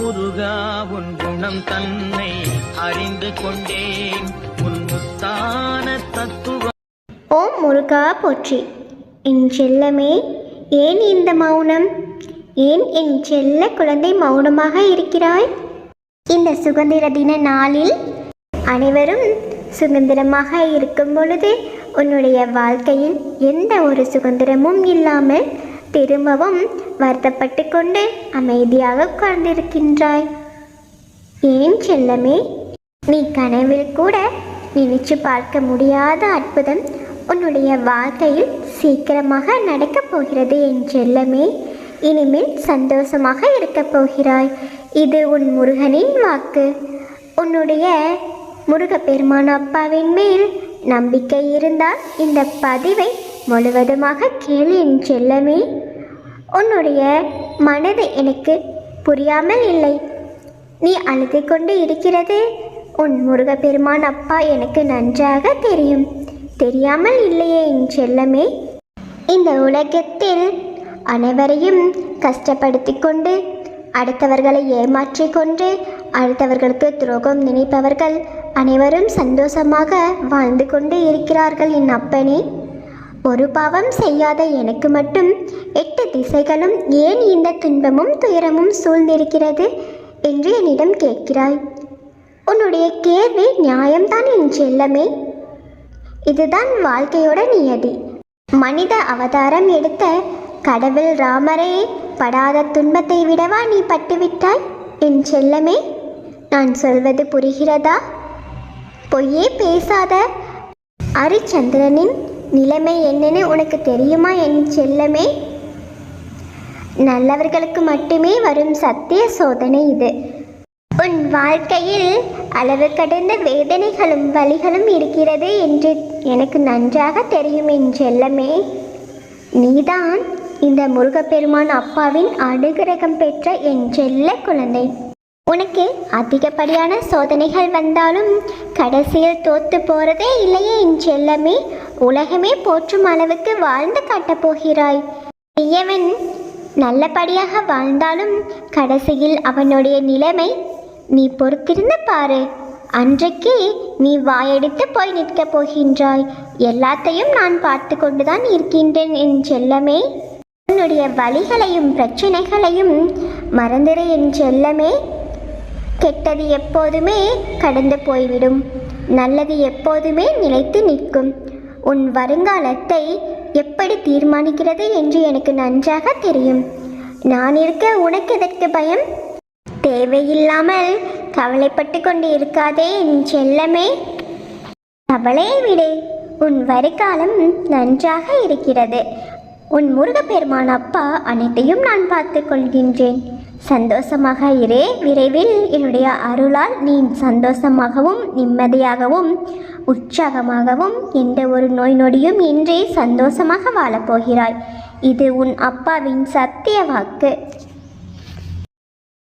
முருகா உன் குணம் தன்னை அறிந்து கொண்டேன் உன் முத்தான தத்துவம். ஓம் முருகா போற்றி. என் செல்லமே, ஏன் இந்த மௌனம்? ஏன் என் செல்ல குழந்தை மௌனமாக இருக்கிறாய்? இந்த சுதந்திர தின நாளில் அனைவரும் சுதந்திரமாக இருக்கும் பொழுது உன்னுடைய வாழ்க்கையில் எந்த ஒரு சுதந்திரமும் இல்லாமல் திரும்பவும் வருத்தப்பட்டு கொண்டு அமைதியாக உட்கார்ந்திருக்கின்றாய். ஏன் செல்லமே, நீ கனவில் கூட நினைச்சு பார்க்க முடியாத அற்புதம் உன்னுடைய வாழ்க்கையில் சீக்கிரமாக நடக்கப் போகிறது. என் செல்லமே, இனிமேல் சந்தோஷமாக இருக்கப் போகிறாய். இது உன் முருகனின் வாக்கு. உன்னுடைய முருகப்பெருமான் அப்பாவின் மேல் நம்பிக்கை இருந்தால் இந்த பதிவை முழுவதுமாக கேளு என் செல்லமே. உன்னுடைய மனது எனக்கு புரியாமல் இல்லை. நீ அழுது கொண்டு இருக்கிறது உன் முருகப்பெருமான் அப்பா எனக்கு நன்றாக தெரியும். தெரியாமல் இல்லையே என் செல்லமே. இந்த உலகத்தில் அனைவரையும் கஷ்டப்படுத்தி கொண்டு அடுத்தவர்களை ஏமாற்றி கொண்டு அடுத்தவர்களுக்கு துரோகம் நினைப்பவர்கள் அனைவரும் சந்தோஷமாக வாழ்ந்து கொண்டு இருக்கிறார்கள். என் அப்பனே, ஒரு பாவம் செய்யாத எனக்கு மட்டும் 8 திசைகளும் ஏன் இந்த துன்பமும் துயரமும் சூழ்ந்திருக்கிறது என்று என்னிடம் கேட்கிறாய். உன்னுடைய கேள்வி நியாயம்தான் என் செல்லமே. இதுதான் வாழ்க்கையோட நியதி. மனித அவதாரம் எடுத்த கடவுள் ராமரே படாத துன்பத்தை விடவா நீ பட்டுவிட்டாய்? என் செல்லமே, நான் சொல்வது புரிகிறதா? பொய்யே பேசாத. ஹரிச்சந்திரனின் நிலைமை என்னன்னு உனக்கு தெரியுமா என் செல்லமே? நல்லவர்களுக்கு மட்டுமே வரும் சத்திய சோதனை இது. உன் வாழ்க்கையில் அளவு கடந்த வேதனைகளும் வலிகளும் இருக்கிறது என்று எனக்கு நன்றாக தெரியும் என் செல்லமே. நீதான் இந்த முருகப்பெருமான் அப்பாவின் அனுகிரகம் பெற்ற என் செல்ல குழந்தை. உனக்கு அதிகப்படியான சோதனைகள் வந்தாலும் கடைசியில் தோத்து போறதே இல்லையே என் செல்லமே. உலகமே போற்றும் அளவுக்கு வாழ்ந்து காட்டப் போகிறாய். தீயவன் நல்லபடியாக வாழ்ந்தாலும் கடைசியில் அவனுடைய நிலைமை நீ பொறுத்திருந்து பாரு. அன்றைக்கு நீ வாயெடுத்து போய் நிற்கப் போகின்றாய். எல்லாத்தையும் நான் பார்த்து கொண்டுதான் இருக்கின்றேன் என் செல்லமே. உன்னுடைய வலிகளையும் பிரச்சனைகளையும் மறந்துடு என் செல்லமே. கெட்டது எப்போதுமே கடந்து போய்விடும். நல்லது எப்போதுமே நிலைத்து நிற்கும். உன் வருங்காலத்தை எப்படி தீர்மானிக்கிறது என்று எனக்கு நன்றாக தெரியும். நான் இருக்க உனக்கு எதற்கு பயம்? தேவையில்லாமல் கவலைப்பட்டு கொண்டு இருக்காதே என் செல்லமே. கவலையை விடு. உன் வருங்காலம் நன்றாக இருக்கிறது. உன் முருகப்பெருமான் அப்பா அனைத்தையும் நான் பார்த்து கொள்கின்றேன். சந்தோஷமாக இரு. விரைவில் என்னுடைய அருளால் நீ சந்தோஷமாகவும் நிம்மதியாகவும் உற்சாகமாகவும் எந்த ஒரு நோய் நொடியும் இன்றி சந்தோஷமாக வாழப்போகிறாய். இது உன் அப்பாவின் சத்திய வாக்கு.